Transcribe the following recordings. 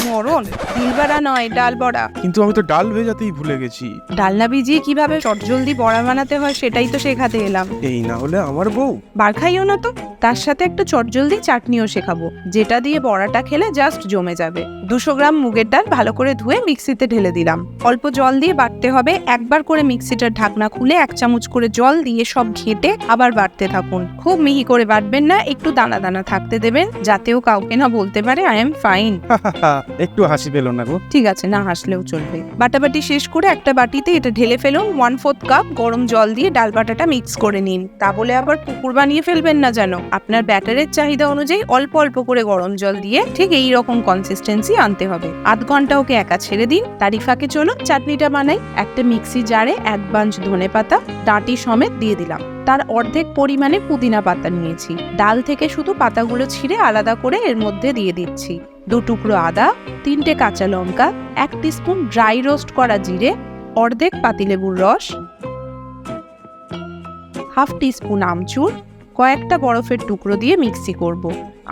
মরণ, দিলবড়া নয় ডাল বড়া। কিন্তু আমি তো ডাল ভেজাতেই ভুলে গেছি। ডাল না ভিজিয়ে কিভাবে চটজলদি বড়া বানাতে হয় সেটাই তো শেখাতে এলাম। এই না হলে আমার বউ। বার খাইও না তো। তার সাথে একটা চটজলদি চাটনিও শেখাবো, যেটা দিয়ে বড়াটা খেলে জাস্ট জমে যাবে। 200 গ্রাম মুগের ডাল ভালো করে ধুয়ে মিক্সিতে ঢেলে দিলাম। অল্প জল দিয়ে বাটতে হবে। একবার করে মিক্সিটার ঢাকনা খুলে 1 চামচ করে জল দিয়ে সব ঘেঁটে আবার বাটতে থাকুন। খুব মিহি করে বাটবেন না, একটু দানা দানা থাকতে দেবেন, যাতেও কাউকে না বলতে পারে আই এম ফাইন। একটু হাসি পেল না গো। ঠিক আছে, না হাসলেও চলবে। বাটাবাটি শেষ করে একটা বাটিতে এটা ঢেলে ফেলুন। 1/4 কাপ গরম জল দিয়ে ডাল বাটাটা মিক্স করে নিন। তা বলে আবার পুকুর বানিয়ে ফেলবেন না যেন। আপনার ব্যাটারের চাহিদা অনুযায়ী অল্প অল্প করে গরম জল দিয়ে ঠিক এই রকম কনসিস্টেন্সি আনতে হবে। আধ ঘন্টা ওকে একা ছেড়ে দিন। তারই ফাঁকে চলুন চাটনিটা বানাই। একটা মিক্সি জারে 1 বাঞ্চ ধনেপাতা ডাঁটি সমেত দিয়ে দিলাম। তার অর্ধেক পরিমাণে পুদিনা পাতা নিয়েছি। ডাল থেকে শুধু পাতাগুলো ছিঁড়ে আলাদা করে এর মধ্যে দিয়ে দিচ্ছি। 2 টুকরো আদা, 3টে কাঁচা লঙ্কা, 1 টিস্পুন ড্রাই রোস্ট করা জিরে, অর্ধেক পাতিলেবুর রস, হাফ টিস্পুন আমচুর, কয়েকটা বরফের টুকরো দিয়ে মিক্সি করব।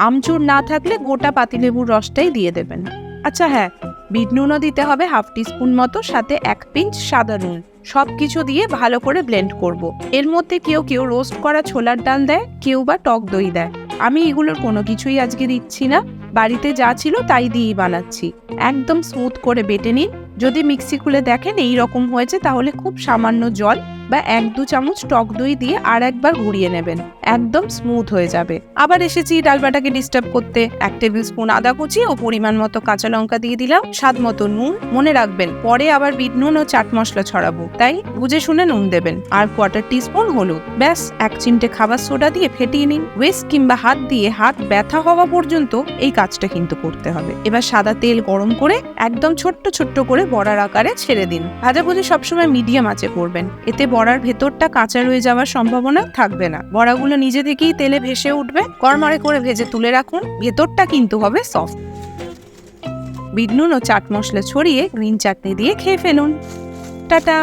আমচুর না থাকলে গোটা পাতিলেবুর রসটাই দিয়ে দেবেন। আচ্ছা হ্যাঁ, বিট নুনও দিতে হবে হাফ টিস্পুন মতো, সাথে 1 পিঞ্চ সাদা নুন। সবকিছু দিয়ে ভালো করে ব্লেন্ড করব। এর মধ্যে কেউ কেউ রোস্ট করা ছোলার ডাল দেয়, কেউ বা টক দই দেয়। আমি এগুলোর কোনো কিছুই আজকে দিচ্ছি না। বাড়িতে যা ছিল তাই দিয়েই বানাচ্ছি। একদম স্মুথ করে বেটে নিন। যদি মিক্সি খুলে দেখেন এই রকম হয়েছে, তাহলে খুব সামান্য জল বা 1-2 চামচ টক দই দিয়ে আর একবার ঘুরিয়ে নেবেন। একদম স্মুথ হয়ে যাবে। আবার এসেছি ডালবাটাকে ডিস্টার্ব করতে। 1 টেবিল স্পুন আদা কুচি ও পরিমাণ মতো কাঁচা লঙ্কা দিয়ে দিলাম। স্বাদ মতো নুন। মনে রাখবেন পরে আবার বিট নুন ও চাট মশলা ছড়াবো, তাই বুঝে শুনে নুন দেবেন। আর 1/4 টিস্পুন হলুদ। ব্যাস 1 চিমটে খাবার সোডা দিয়ে ফেটিয়ে নিন। হুইস্ক কিংবা হাত দিয়ে হাত ব্যথা হওয়া পর্যন্ত এই কাজটা কিন্তু করতে হবে। এবার সাদা তেল গরম করে একদম ছোট্ট ছোট্ট করে বড়ার আকারে ছেড়ে দিন। ভাজাভুজি সবসময় মিডিয়াম আঁচে করবেন, এতে বড়ার ভেতরটা কাঁচা রয়ে যাওয়ার সম্ভাবনা থাকবে না। বড়াগুলো নিজে থেকেই তেলে ভেসে উঠবে। কড়মড়ে করে ভেজে তুলে রাখুন। ভেতরটা কিন্তু হবে সফট। বিট নুন ও চাট মশলা ছড়িয়ে গ্রিন চাটনি দিয়ে খেয়ে ফেলুন। টাটা।